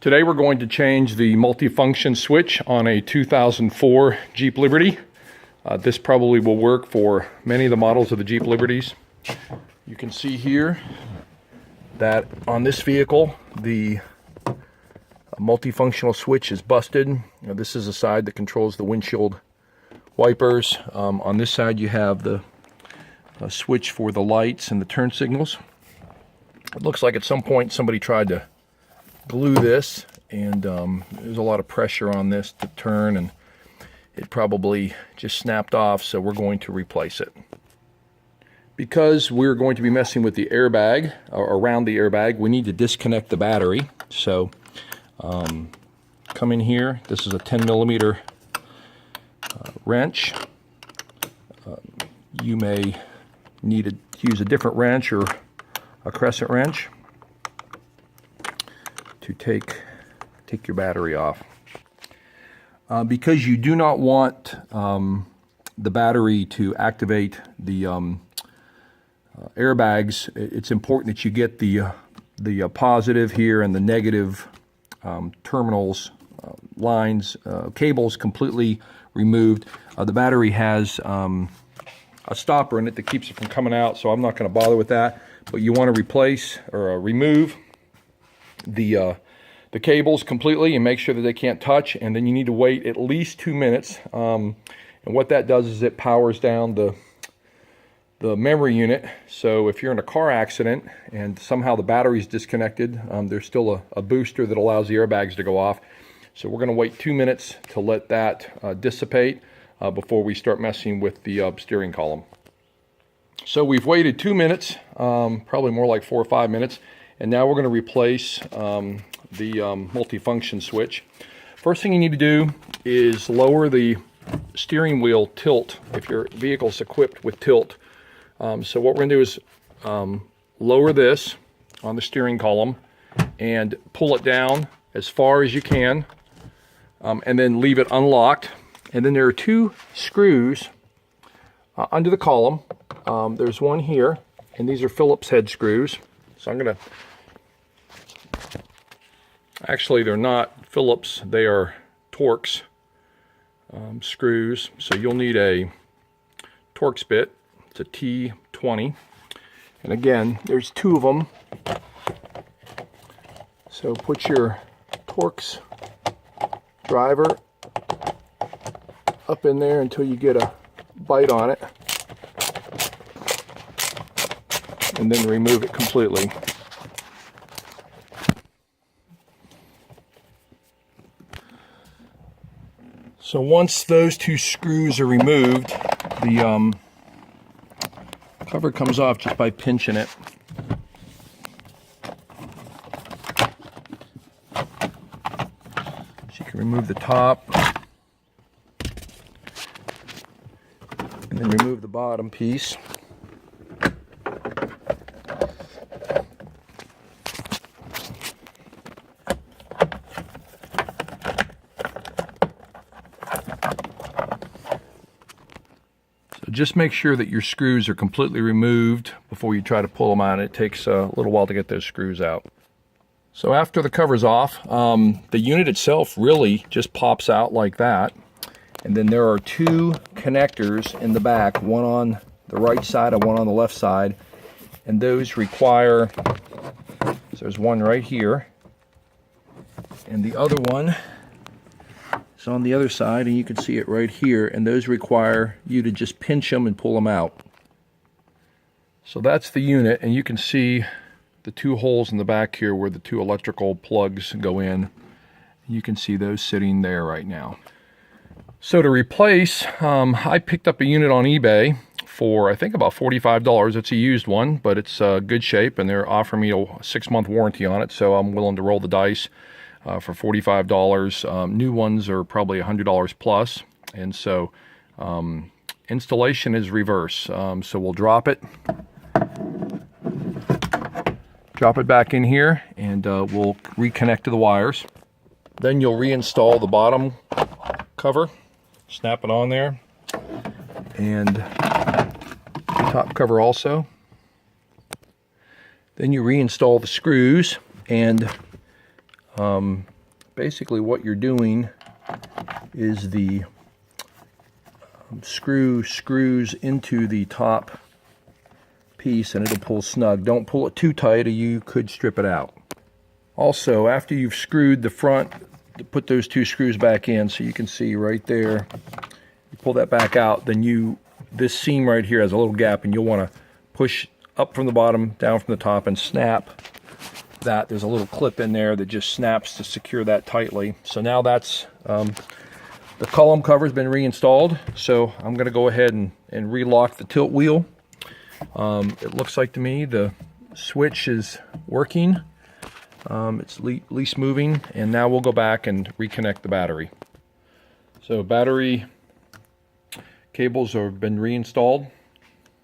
Today we're going to change the multifunction switch on a 2004 Jeep Liberty. This probably will work for many of the models of the Jeep Liberties. You can see here that on this vehicle the multifunctional switch is busted. This is the side that controls the windshield wipers. On this side you have the switch for the lights and the turn signals. It looks like at some point somebody tried to glue this, and there's a lot of pressure on this to turn, and it probably just snapped off, so we're going to replace it. Because we're going to be messing with the airbag, or around the airbag, we need to disconnect the battery. So come in here. This is a 10mm wrench. You may need to use a different wrench or a crescent wrench to take your battery off. Because you do not want the battery to activate the airbags, it's important that you get the positive here and the negative terminals, lines, cables completely removed. The battery has a stopper in it that keeps it from coming out, so I'm not going to bother with that. But you want to replace or remove the cables completely and make sure that they can't touch, and then you need to wait at least 2 minutes. And what that does is it powers down the memory unit. So if you're in a car accident and somehow the battery's disconnected, there's still a booster that allows the airbags to go off. So we're going to wait 2 minutes to let that dissipate before we start messing with the steering column. So we've waited 2 minutes, probably more like 4 or 5 minutes, and now we're going to replace the multifunction switch. First thing you need to do is lower the steering wheel tilt if your vehicle's equipped with tilt. So what we're going to do is lower this on the steering column and pull it down as far as you can, and then leave it unlocked. And then there are 2 screws under the column. There's one here, and these are Phillips head screws. So I'm going to... Actually, they're not Phillips, they are Torx screws. So you'll need a Torx bit. It's a T20. And again, there's 2 of them. So put your Torx driver up in there until you get a bite on it, and then remove it completely. So once those 2 screws are removed, the cover comes off just by pinching it. So you can remove the top and then remove the bottom piece. Just make sure that your screws are completely removed before you try to pull them out. It takes a little while to get those screws out. So after the cover's off, the unit itself really just pops out like that. And then there are 2 connectors in the back, one on the right side and one on the left side. And those require, so there's one right here, and the other one is on the other side, and you can see it right here, and those require you to just pinch them and pull them out. So that's the unit, and you can see the 2 holes in the back here where the 2 electrical plugs go in. You can see those sitting there right now. So to replace, I picked up a unit on eBay for I think about $45. It's a used one, but it's good shape, and they're offering me a 6-month warranty on it, so I'm willing to roll the dice for $45. New ones are probably $100 plus, and so installation is reverse. So we'll drop it back in here, and we'll reconnect to the wires. Then you'll reinstall the bottom cover, snap it on there, and the top cover also. Then you reinstall the screws and basically what you're doing is the screws into the top piece and it'll pull snug. Don't pull it too tight or you could strip it out. Also, after you've screwed the front, put those 2 screws back in, so you can see right there, you pull that back out, then this seam right here has a little gap and you'll want to push up from the bottom, down from the top, and snap that. There's a little clip in there that just snaps to secure that tightly. So now that's the column cover has been reinstalled, so I'm going to go ahead and relock the tilt wheel. It looks like to me the switch is working. It's at least moving, and now we'll go back and reconnect the battery. So battery cables have been reinstalled.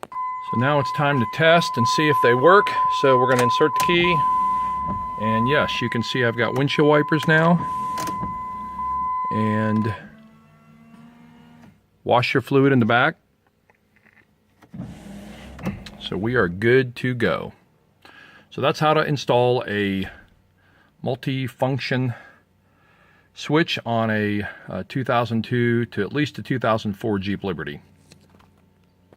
So now it's time to test and see if they work. So we're going to insert the key, and yes, you can see I've got windshield wipers now, and washer fluid in the back. So we are good to go. So that's how to install a multi-function switch on a 2002 to at least a 2004 Jeep Liberty.